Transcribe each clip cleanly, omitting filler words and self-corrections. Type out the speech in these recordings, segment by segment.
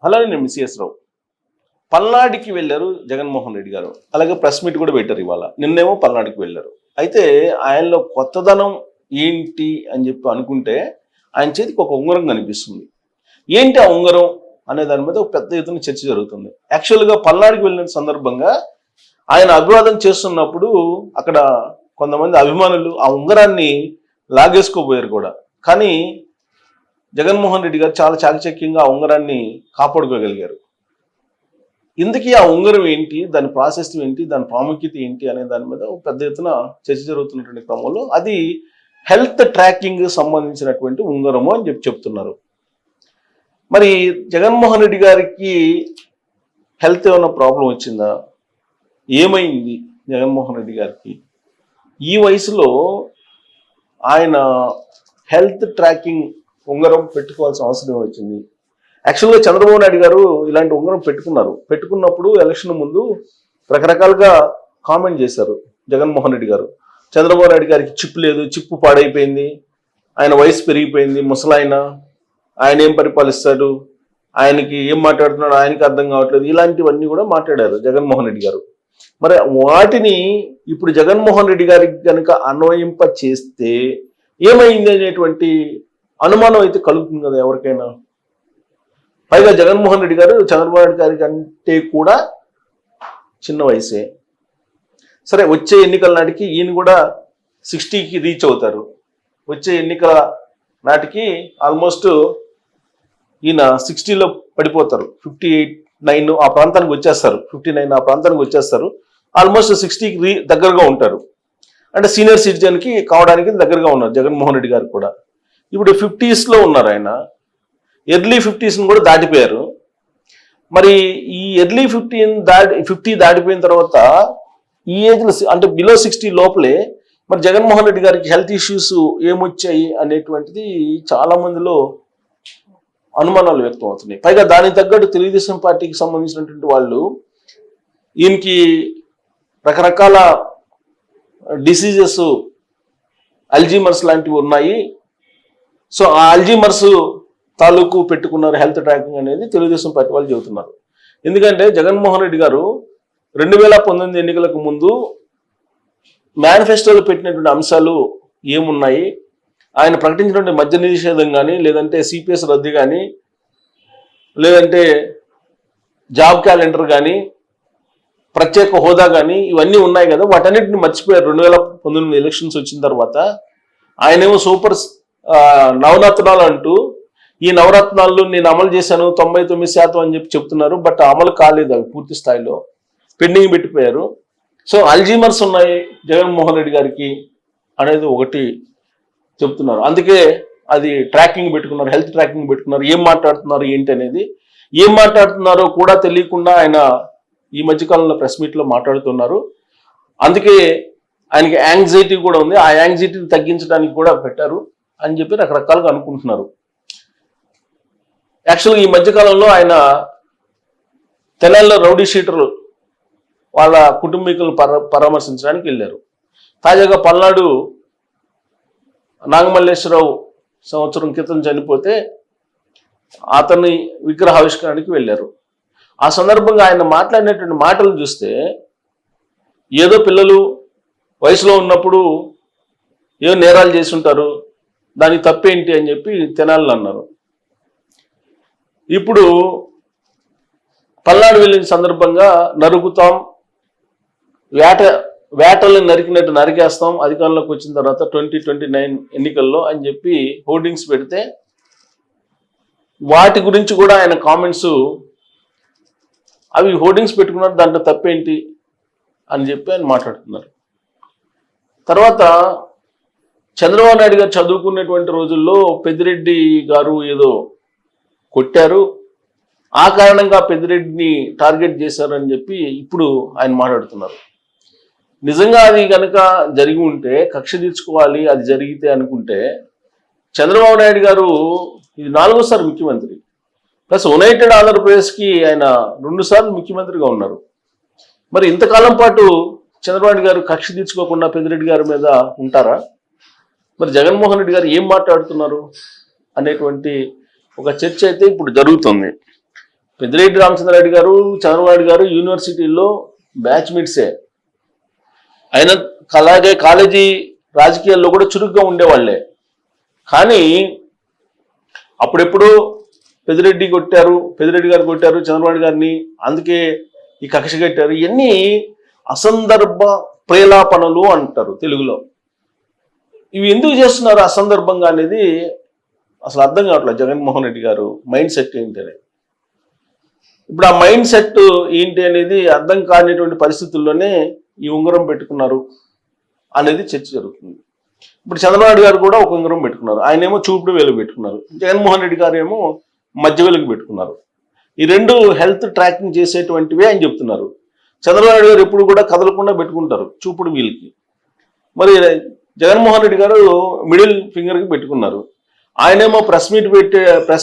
అలానే నేను మిస్ఎస్ రావు పల్నాడికి వెళ్ళారు జగన్మోహన్ రెడ్డి గారు. అలాగే ప్రెస్ మీట్ కూడా పెట్టారు ఇవాళ. నిన్నేమో పల్నాడికి వెళ్ళారు. అయితే ఆయనలో కొత్తదనం ఏంటి అని చెప్పి అనుకుంటే ఆయన చేతికి ఒక ఉంగరం కనిపిస్తుంది. ఏంటి ఆ ఉంగరం అనే దాని మీద ఒక పెద్ద ఎత్తున చర్చ జరుగుతుంది. యాక్చువల్గా పల్నాడికి వెళ్ళిన సందర్భంగా ఆయన అభివాదం చేస్తున్నప్పుడు అక్కడ కొంతమంది అభిమానులు ఆ ఉంగరాన్ని లాగేసుకోబోయారు కూడా. కానీ జగన్మోహన్ రెడ్డి గారు చాలా చాకచక్యంగా ఆ ఉంగరాన్ని కాపాడుకోగలిగారు. ఇందుకీ ఆ ఉంగరం ఏంటి, దాని ప్రాసెస్ ఏంటి, దాని ప్రాముఖ్యత ఏంటి అనే దాని మీద పెద్ద ఎత్తున చర్చ జరుగుతున్నటువంటి క్రమంలో అది హెల్త్ ట్రాకింగ్ సంబంధించినటువంటి ఉంగరము అని చెప్తున్నారు. మరి జగన్మోహన్ రెడ్డి గారికి హెల్త్ ఏమైనా ప్రాబ్లం వచ్చిందా, ఏమైంది జగన్మోహన్ రెడ్డి గారికి? ఈ వయసులో ఆయన హెల్త్ ట్రాకింగ్ ఉంగరం పెట్టుకోవాల్సిన అవసరం వచ్చింది. యాక్చువల్గా చంద్రబాబు నాయుడు గారు ఇలాంటి ఉంగరం పెట్టుకున్నప్పుడు ఎలక్షన్ ముందు రకరకాలుగా కామెంట్ చేశారు జగన్మోహన్ రెడ్డి గారు. చంద్రబాబు నాయుడు గారికి చిప్పు లేదు, చిప్పు పాడైపోయింది, ఆయన వయసు పెరిగిపోయింది, ముసలాయన, ఆయన ఏం పరిపాలిస్తాడు, ఆయనకి ఏం మాట్లాడుతున్నాడు ఆయనకి అర్థం కావట్లేదు, ఇలాంటివన్నీ కూడా మాట్లాడారు జగన్మోహన్ రెడ్డి గారు. మరి వాటిని ఇప్పుడు జగన్మోహన్ రెడ్డి గారికి కనుక అన్వయింప చేస్తే ఏమైంది అనేటువంటి అనుమానం అయితే కలుగుతుంది కదా ఎవరికైనా. పైగా జగన్మోహన్ రెడ్డి గారు చంద్రబాబు నాయుడు గారి కంటే కూడా చిన్న వయసే. సరే, వచ్చే ఎన్నికల నాటికి ఈయన కూడా 60కి రీచ్ అవుతారు. వచ్చే ఎన్నికల నాటికి ఆల్మోస్ట్ ఈయన 60లో పడిపోతారు. 59 ఆ ప్రాంతానికి వచ్చేస్తారు, 59 ఆ ప్రాంతానికి వచ్చేస్తారు. ఆల్మోస్ట్ 60కి దగ్గరగా ఉంటారు. అంటే సీనియర్ సిటిజన్కి కావడానికి దగ్గరగా ఉన్నారు జగన్మోహన్ రెడ్డి గారు కూడా. ఇప్పుడు 50స్లో ఉన్నారు ఆయన. ఎర్లీ 50స్ని కూడా దాటిపోయారు. మరి ఈ ఎర్లీ 50 దాటిపోయిన తర్వాత ఈ ఏజ్లో అంటే బిలో 60 లోపలే మరి జగన్మోహన్ రెడ్డి గారికి హెల్త్ ఇష్యూస్ ఏమొచ్చాయి అనేటువంటిది చాలా మందిలో అనుమానాలు వ్యక్తం అవుతున్నాయి. పైగా దానికి తగ్గట్టు తెలుగుదేశం పార్టీకి సంబంధించినటువంటి వాళ్ళు ఈయనకి రకరకాల డిసీజెస్, అల్జీమర్స్ లాంటివి ఉన్నాయి, సో ఆ అల్జీమర్స్ తాలూకు పెట్టుకున్నారు హెల్త్ ట్రాకింగ్ అనేది తెలుగుదేశం పార్టీ వాళ్ళు చెబుతున్నారు. ఎందుకంటే జగన్మోహన్ రెడ్డి గారు 2019 ఎన్నికలకు ముందు మేనిఫెస్టోలో పెట్టినటువంటి అంశాలు ఏమున్నాయి, ఆయన ప్రకటించినటువంటి మద్య నిషేధం కానీ, లేదంటే సిపిఎస్ రద్దు కానీ, లేదంటే జాబ్ క్యాలెండర్ కానీ, ప్రత్యేక హోదా కానీ, ఇవన్నీ ఉన్నాయి కదా, వాటన్నిటిని మర్చిపోయారు. 2019 ఎలక్షన్స్ వచ్చిన తర్వాత ఆయనేమో సూపర్ నవరత్నాలు అంటూ ఈ నవరత్నాలు నేను అమలు చేశాను 99% అని చెప్తున్నారు. బట్ అమలు కాలేదు, అవి పూర్తి స్థాయిలో పెండింగ్ పెట్టిపోయారు. సో అల్జీమర్స్ ఉన్నాయి జగన్మోహన్ రెడ్డి గారికి అనేది ఒకటి చెప్తున్నారు. అందుకే అది ట్రాకింగ్ పెట్టుకున్నారు, హెల్త్ ట్రాకింగ్ పెట్టుకున్నారు. ఏం మాట్లాడుతున్నారు ఏంటి అనేది, ఏం మాట్లాడుతున్నారో కూడా తెలియకుండా ఆయన ఈ మధ్యకాలంలో ప్రెస్ మీట్లో మాట్లాడుతున్నారు. అందుకే ఆయనకి యాంగ్జైటీ కూడా ఉంది, ఆ యాంగ్జైటీని తగ్గించడానికి కూడా పెట్టారు అని చెప్పి రకరకాలుగా అనుకుంటున్నారు. యాక్చువల్గా ఈ మధ్యకాలంలో ఆయన తెనాలిలో రౌడీ షీటర్లు వాళ్ళ కుటుంబీకులను పరామర్శించడానికి వెళ్ళారు. తాజాగా పల్నాడు నాగమల్లేశ్వరరావు సంవత్సరం క్రితం చనిపోతే అతని విగ్రహావిష్కరణకి వెళ్ళారు. ఆ సందర్భంగా ఆయన మాట్లాడినటువంటి మాటలు చూస్తే ఏదో పిల్లలు వయసులో ఉన్నప్పుడు ఏదో నేరాలు చేసి ఉంటారు, దానికి తప్పేంటి అని చెప్పి తెనాలి అన్నారు. ఇప్పుడు పల్నాడు వెళ్ళిన సందర్భంగా నరుకుతాం, వేటల్ని నరికినట్టు నరికేస్తాం అధికారంలోకి వచ్చిన తర్వాత 2029 ఎన్నికల్లో అని చెప్పి హోర్డింగ్స్ పెడితే వాటి గురించి కూడా ఆయన కామెంట్స్, అవి హోర్డింగ్స్ పెట్టుకున్నారు దాంట్లో తప్పేంటి అని చెప్పి ఆయన మాట్లాడుతున్నారు. తర్వాత చంద్రబాబు నాయుడు గారు చదువుకునేటువంటి రోజుల్లో పెద్దిరెడ్డి గారు ఏదో కొట్టారు, ఆ కారణంగా పెద్దిరెడ్డిని టార్గెట్ చేశారని చెప్పి ఇప్పుడు ఆయన మాట్లాడుతున్నారు. నిజంగా అది కనుక జరిగి ఉంటే కక్ష తీర్చుకోవాలి, అది జరిగితే అనుకుంటే చంద్రబాబు నాయుడు గారు ఇది 4వ సారి ముఖ్యమంత్రి, ప్లస్ యునైటెడ్ ఆంధ్రప్రదేశ్కి ఆయన 2 సార్లు ముఖ్యమంత్రిగా ఉన్నారు. మరి ఇంతకాలం పాటు చంద్రబాబు నాయుడు గారు కక్ష తీర్చుకోకుండా పెద్దిరెడ్డి గారి మీద ఉంటారా? మరి జగన్మోహన్ రెడ్డి గారు ఏం మాట్లాడుతున్నారు అనేటువంటి ఒక చర్చ అయితే ఇప్పుడు జరుగుతుంది. పెద్దిరెడ్డి రామచంద్రారెడ్డి గారు, చంద్రబాబు నాయుడు గారు యూనివర్సిటీల్లో బ్యాచ్మేట్సే. ఆయన అలాగే కాలేజీ రాజకీయాల్లో కూడా చురుగ్గా ఉండేవాళ్లే. కానీ అప్పుడెప్పుడు పెద్దిరెడ్డి గారు కొట్టారు చంద్రబాబు గారిని, అందుకే ఈ కక్ష కట్టారు. ఇవన్నీ అసందర్భ ప్రేలాపనలు అంటారు తెలుగులో. ఇవి ఎందుకు చేస్తున్నారు అసందర్భంగా అనేది అసలు అర్థం కావట్లేదు. జగన్మోహన్ రెడ్డి గారు మైండ్ సెట్ ఏంటి అనేది. ఇప్పుడు ఆ మైండ్ సెట్ ఏంటి అనేది అర్థం కానిటువంటి పరిస్థితుల్లోనే ఈ ఉంగరం పెట్టుకున్నారు అనేది చర్చ జరుగుతుంది. ఇప్పుడు చంద్రబాబు గారు కూడా ఒక ఉంగరం పెట్టుకున్నారు. ఆయనేమో చూపుడు వేలు పెట్టుకున్నారు. జగన్మోహన్ రెడ్డి గారు ఏమో మధ్య వేలుకు పెట్టుకున్నారు. ఈ రెండు హెల్త్ ట్రాకింగ్ చేసేటువంటివే అని చెప్తున్నారు. చంద్రబాబు గారు ఎప్పుడు కూడా కదలకుండా పెట్టుకుంటారు చూపుడు వీలుకి. మరి జగన్మోహన్ రెడ్డి గారు మిడిల్ ఫింగర్కి పెట్టుకున్నారు. ఆయనేమో ప్రెస్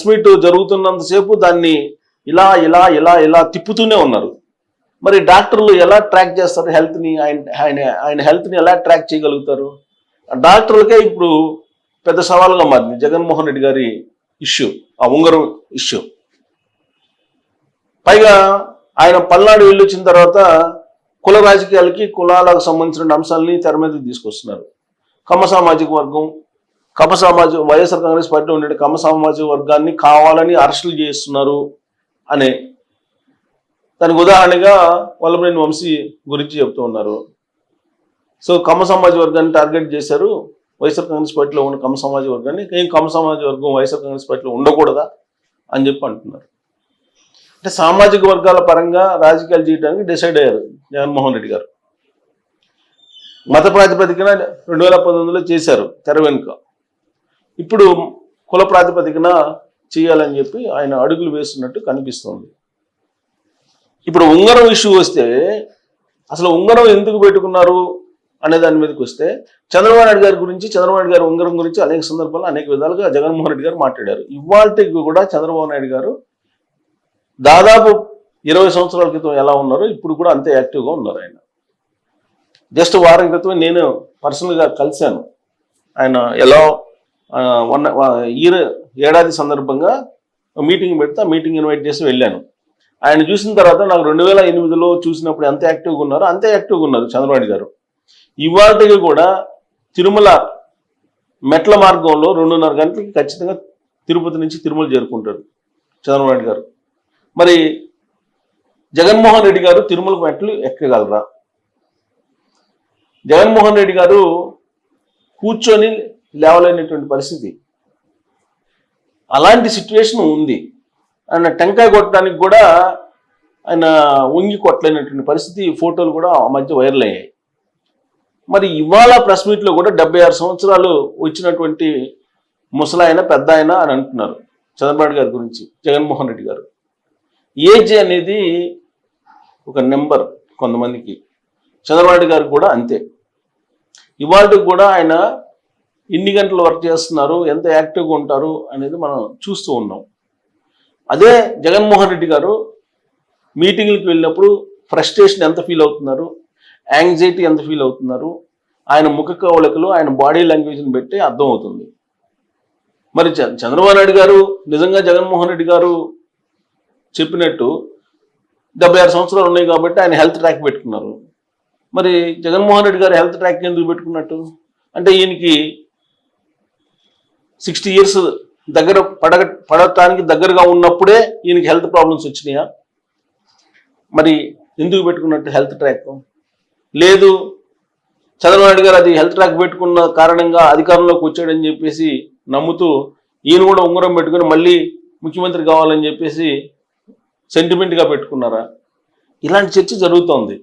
మీట్ జరుగుతున్నంతసేపు దాన్ని ఇలా ఇలా ఇలా ఇలా తిప్పుతూనే ఉన్నారు. మరి డాక్టర్లు ఎలా ట్రాక్ చేస్తారు హెల్త్ని? ఆయన హెల్త్ని ఎలా ట్రాక్ చేయగలుగుతారు? డాక్టర్లకే ఇప్పుడు పెద్ద సవాలుగా మారింది జగన్మోహన్ రెడ్డి గారి ఇష్యూ, ఆ ఉంగరం ఇష్యూ. పైగా ఆయన పల్నాడు వెళ్ళొచ్చిన తర్వాత కుల రాజకీయాలకి, కులాలకు సంబంధించిన అంశాలని తెర మీదకి తీసుకొస్తున్నారు. కమ్మ సామాజిక వర్గం, వైఎస్ఆర్ కాంగ్రెస్ పార్టీలో ఉండే కమ్మ సామాజిక వర్గాన్ని కావాలని అరెస్టులు చేస్తున్నారు అనే దానికి ఉదాహరణగా వల్లభనేని వంశీ గురించి చెప్తూ ఉన్నారు. సో కమ్మ సమాజ వర్గాన్ని టార్గెట్ చేశారు, వైఎస్ఆర్ కాంగ్రెస్ పార్టీలో ఉన్న కమ్మ సమాజ వర్గాన్ని. ఏం కమ్మ సమాజ వర్గం వైఎస్ఆర్ కాంగ్రెస్ పార్టీలో ఉండకూడదా అని చెప్పి అంటున్నారు. అంటే సామాజిక వర్గాల పరంగా రాజకీయాలు చేయడానికి డిసైడ్ అయ్యారు జగన్మోహన్ రెడ్డి గారు. మత ప్రాతిపదికన 2019లో చేశారు తెర వెనుక. ఇప్పుడు కుల ప్రాతిపదికన చేయాలని చెప్పి ఆయన అడుగులు వేస్తున్నట్టు కనిపిస్తోంది. ఇప్పుడు ఉంగరం ఇష్యూ వస్తే అసలు ఉంగరం ఎందుకు పెట్టుకున్నారు అనే దాని మీదకి వస్తే చంద్రబాబు నాయుడు గారి ఉంగరం గురించి అనేక సందర్భాల్లో అనేక విధాలుగా జగన్మోహన్ రెడ్డి గారు మాట్లాడారు. ఇవాళకి కూడా చంద్రబాబు నాయుడు గారు దాదాపు 20 సంవత్సరాల క్రితం ఎలా ఉన్నారో ఇప్పుడు కూడా అంతే యాక్టివ్గా ఉన్నారు. ఆయన జస్ట్ వారం క్రితం నేను పర్సనల్గా కలిశాను. ఆయన ఎలా ఏడాది సందర్భంగా మీటింగ్ పెడితే ఆ మీటింగ్ ఇన్వైట్ చేసి వెళ్ళాను. ఆయన చూసిన తర్వాత నాకు 2008లో చూసినప్పుడు ఎంత యాక్టివ్గా ఉన్నారో అంతే యాక్టివ్గా ఉన్నారు చంద్రబాబు గారు. ఇవాళకి కూడా తిరుమల మెట్ల మార్గంలో 2:30 గంటలకి ఖచ్చితంగా తిరుపతి నుంచి తిరుమల చేరుకుంటారు చంద్రబాబు గారు. మరి జగన్మోహన్ రెడ్డి గారు తిరుమల మెట్లు ఎక్కగలరా? జగన్మోహన్ రెడ్డి గారు కూర్చొని లేవలేనటువంటి పరిస్థితి, అలాంటి సిచ్యువేషన్ ఉంది. ఆయన టెంకాయ కొట్టడానికి కూడా ఆయన వంగి కొట్టలేనటువంటి పరిస్థితి, ఫోటోలు కూడా ఆ మధ్య వైరల్ అయ్యాయి. మరి ఇవాళ ప్రెస్ మీట్లో కూడా 76 సంవత్సరాలు వచ్చినటువంటి ముసలాయన, పెద్ద ఆయన అని అంటున్నారు చంద్రబాబు గారి గురించి జగన్మోహన్ రెడ్డి గారు. ఏజ్ అనేది ఒక నెంబర్ కొంతమందికి, చంద్రబాబు గారు కూడా అంతే. ఇవాళకి కూడా ఆయన ఎన్ని గంటలు వర్క్ చేస్తున్నారు, ఎంత యాక్టివ్గా ఉంటారు అనేది మనం చూస్తూ ఉన్నాం. అదే జగన్మోహన్ రెడ్డి గారు మీటింగ్లకు వెళ్ళినప్పుడు ఫ్రస్ట్రేషన్ ఎంత ఫీల్ అవుతున్నారు, యాంగ్జైటీ ఎంత ఫీల్ అవుతున్నారు, ఆయన ముఖ కవళికలు, ఆయన బాడీ లాంగ్వేజ్ని బట్టి అర్థమవుతుంది. మరి చంద్రబాబు నాయుడు గారు నిజంగా జగన్మోహన్ రెడ్డి గారు చెప్పినట్టు 76 సంవత్సరాలు ఉన్నాయి కాబట్టి ఆయన హెల్త్ ట్రాక్ పెట్టుకున్నారు. మరి జగన్మోహన్ రెడ్డి గారు హెల్త్ ట్రాక్ ఎందుకు పెట్టుకున్నట్టు? అంటే ఈయనకి 60 years దగ్గర పడటానికి దగ్గరగా ఉన్నప్పుడే ఈయనకి హెల్త్ ప్రాబ్లమ్స్ వచ్చినాయా? మరి ఎందుకు పెట్టుకున్నట్టు హెల్త్ ట్రాక్? లేదు, చంద్రబాబు నాయుడు గారు అది హెల్త్ ట్రాక్ పెట్టుకున్న కారణంగా అధికారంలోకి వచ్చాడని చెప్పేసి నమ్ముతూ ఈయన కూడా ఉంగరం పెట్టుకుని మళ్ళీ ముఖ్యమంత్రి కావాలని చెప్పేసి సెంటిమెంట్గా పెట్టుకున్నారా? ఇలాంటి చర్చ జరుగుతోంది.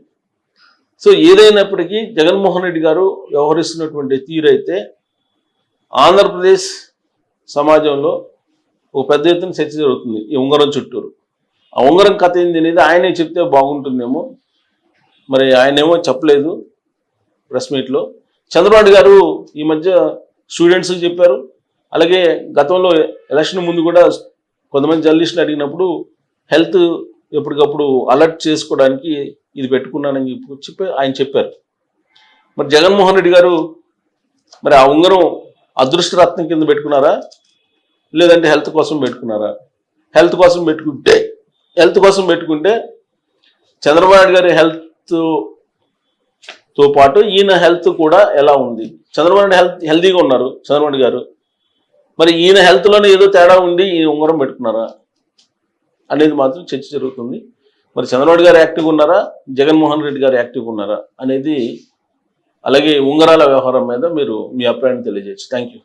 సో ఏదైనప్పటికీ జగన్మోహన్ రెడ్డి గారు వ్యవహరిస్తున్నటువంటి తీరైతే ఆంధ్రప్రదేశ్ సమాజంలో ఒక పెద్ద ఎత్తున చర్చ జరుగుతుంది ఈ ఉంగరం చుట్టూరు. ఆ ఉంగరం కథ ఏంది అనేది ఆయనే చెప్తే బాగుంటుందేమో. మరి ఆయనేమో చెప్పలేదు ప్రెస్ మీట్లో. చంద్రబాబు గారు ఈ మధ్య స్టూడెంట్స్కి చెప్పారు. అలాగే గతంలో ఎలక్షన్ ముందు కూడా కొంతమంది జర్నలిస్టులు అడిగినప్పుడు హెల్త్ ఎప్పటికప్పుడు అలర్ట్ చేసుకోవడానికి ఇది పెట్టుకున్నానని చెప్పి ఆయన చెప్పారు. మరి జగన్మోహన్ రెడ్డి గారు మరి ఆ ఉంగరం అదృష్టరత్నం కింద పెట్టుకున్నారా, లేదంటే హెల్త్ కోసం పెట్టుకున్నారా? హెల్త్ కోసం పెట్టుకుంటే హెల్త్ కోసం పెట్టుకుంటే చంద్రబాబు నాయుడు గారి హెల్త్తో పాటు ఈయన హెల్త్ కూడా ఎలా ఉంది? చంద్రబాబు నాయుడు హెల్తీగా ఉన్నారు చంద్రబాబు నాయుడు గారు, మరి ఈయన హెల్త్లోనే ఏదో తేడా ఉండి ఈ ఉంగరం పెట్టుకున్నారా అనేది మాత్రం చర్చ జరుగుతుంది. మరి చంద్రబాబు నాయుడు గారు యాక్టివ్గా ఉన్నారా, జగన్మోహన్ రెడ్డి గారు యాక్టివ్గా ఉన్నారా అనేది, అలాగే ఉంగరాల వ్యవహారం మీద మీరు మీ అభిప్రాయాన్ని తెలియజేయచ్చు. Thank you.